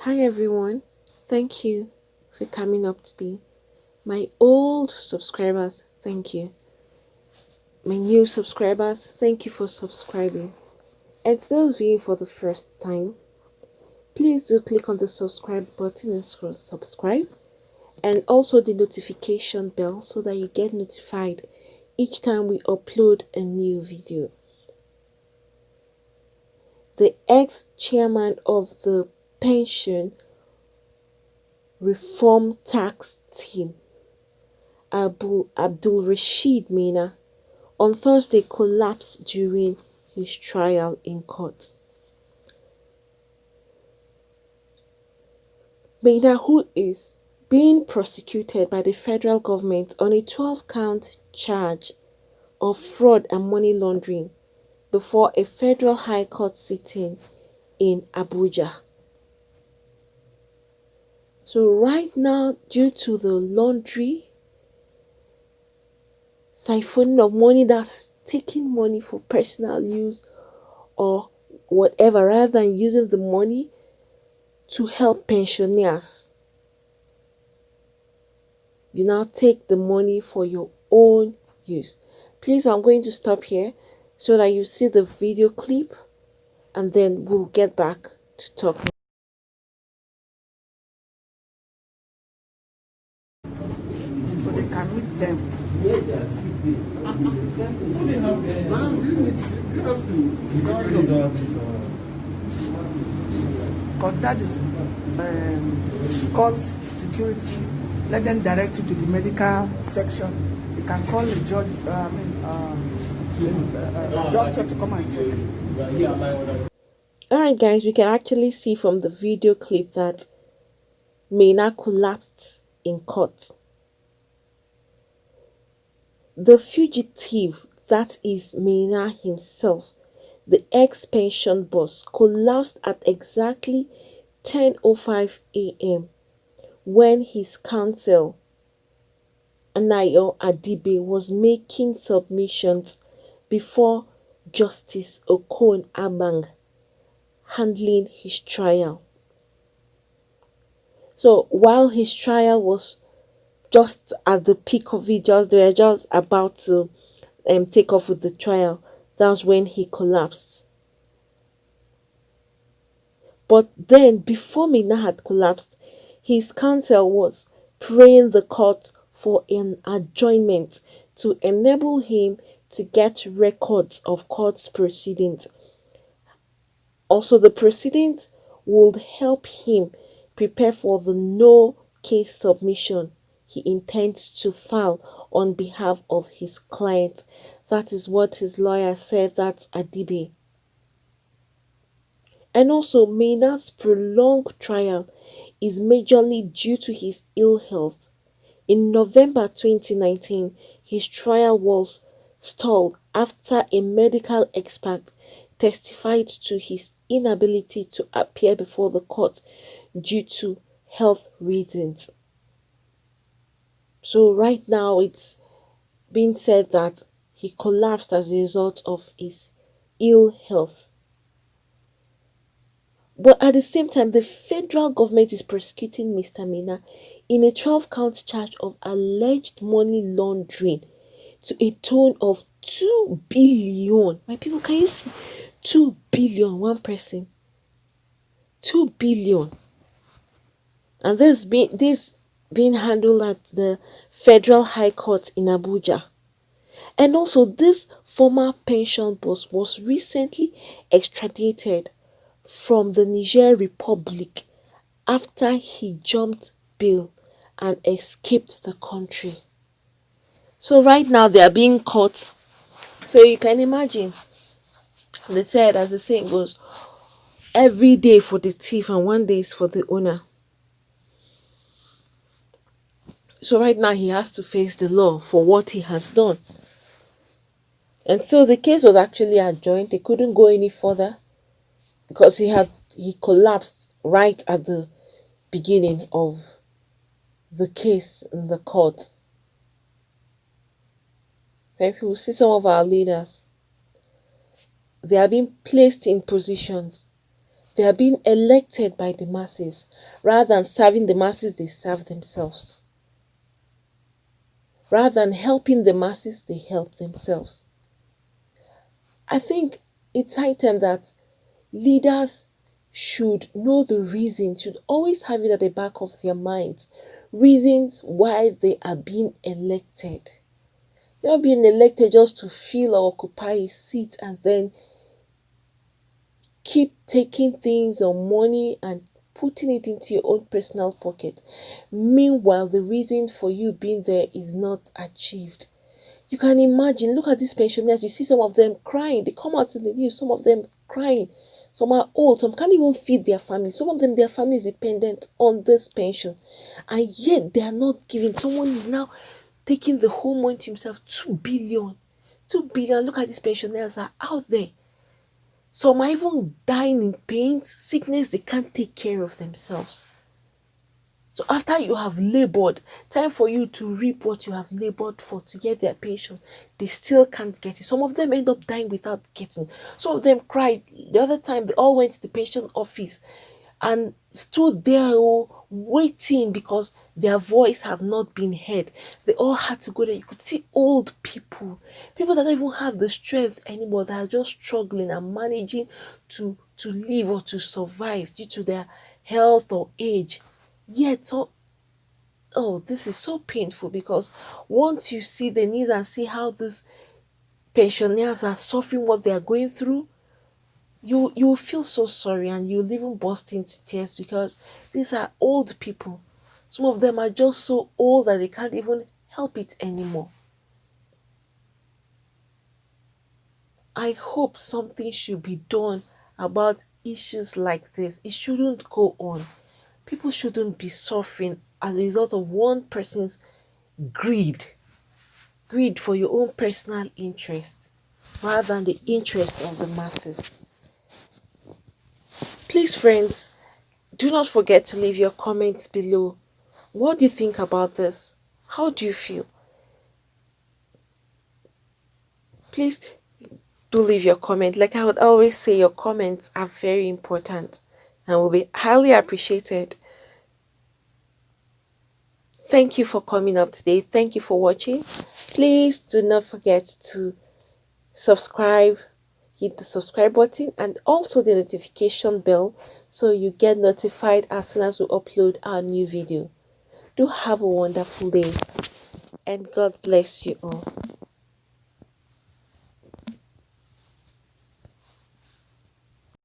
Hi everyone, thank you for coming up today. My old subscribers, thank you. My new subscribers, thank you for subscribing. And those viewing for the first time, please do click on the subscribe button and subscribe, and also the notification bell so that you get notified each time we upload a new video. The ex-chairman of the Pension Reform Tax Team, Abdul Rashid Maina, on Thursday collapsed during his trial in court. Maina, who is being prosecuted by the federal government on a 12-count charge of fraud and money laundering before a federal high court sitting in Abuja. So right now, due to the laundry, siphoning of money, that's taking money for personal use or whatever, rather than using the money to help pensioners, you now take the money for your own use. Please, I'm going to stop here so that you see the video clip, and then we'll get back to talk. But they can meet them. Because that is court security. Let them direct you to the medical section. You can call the judge, doctor to come and check. Alright guys, we can actually see from the video clip that Maina collapsed in court. The fugitive, that is Maina himself, the ex-pension boss, collapsed at exactly 10:05 a.m. when his counsel, Anayo Adibe, was making submissions before Justice Okon Abang, handling his trial. So while his trial was just at the peak of it, they were just about to take off with the trial, that's when he collapsed. But then, before Maina had collapsed, his counsel was praying the court for an adjournment to enable him to get records of court proceedings. Also, the proceedings would help him prepare for the no case submission he intends to file on behalf of his client. That is what his lawyer said, that's Adibe. And also, Maina's prolonged trial is majorly due to his ill health. In November 2019, his trial was stalled after a medical expert testified to his inability to appear before the court due to health reasons. So right now it's being said that he collapsed as a result of his ill health. But at the same time, the federal government is prosecuting Mr. Maina in a 12-count charge of alleged money laundering to a tune of 2 billion. My people, can you see? 2 billion, one person. 2 billion. And this being handled at the Federal High Court in Abuja. And also, this former pension boss was recently extradited from the Niger Republic after he jumped bail and escaped the country. So right now they are being caught. So you can imagine, they said, as the saying goes, every day for the thief and one day is for the owner. So right now he has to face the law for what he has done. And so the case was actually adjourned. They couldn't go any further because he collapsed right at the beginning of the case in the court. Right? People see some of our leaders, they are being placed in positions They are being elected by the masses. Rather than serving the masses, they serve themselves. Rather than helping the masses, they help themselves. I think it's high time that leaders should know the reasons, should always have it at the back of their minds, reasons why they are being elected. They're not being elected just to fill or occupy a seat and then keep taking things or money and putting it into your own personal pocket. Meanwhile, the reason for you being there is not achieved. You can imagine, look at these pensioners, you see some of them crying. They come out in the news, some of them crying. Some are old, some can't even feed their family. Some of them, their family is dependent on this pension. And yet they are not giving. Someone is now taking the whole money to himself, 2 billion. 2 billion. Look at these pensioners are out there. Some are even dying in pain, sickness, they can't take care of themselves. So after you have labored, time for you to reap what you have labored for to get their pension, they still can't get it. Some of them end up dying without getting it. Some of them cried. The other time they all went to the pension office and stood there waiting because their voice have not been heard. They all had to go there. You could see old people, people that don't even have the strength anymore, that are just struggling and managing to live or to survive due to their health or age. Yet, oh, this is so painful because once you see the news and see how these pensioners are suffering what they are going through, you will feel so sorry and you'll even burst into tears because these are old people. Some of them are just so old that they can't even help it anymore. I hope something should be done about issues like this. It shouldn't go on. People shouldn't be suffering as a result of one person's greed. Greed for your own personal interest rather than the interest of the masses. Please, friends, do not forget to leave your comments below. What do you think about this? How do you feel? Please do leave your comment. Like I would always say, your comments are very important and will be highly appreciated. Thank you for coming up today. Thank you for watching. Please do not forget to subscribe, hit the subscribe button and also the notification bell so you get notified as soon as we upload our new video. Do have a wonderful day and God bless you all.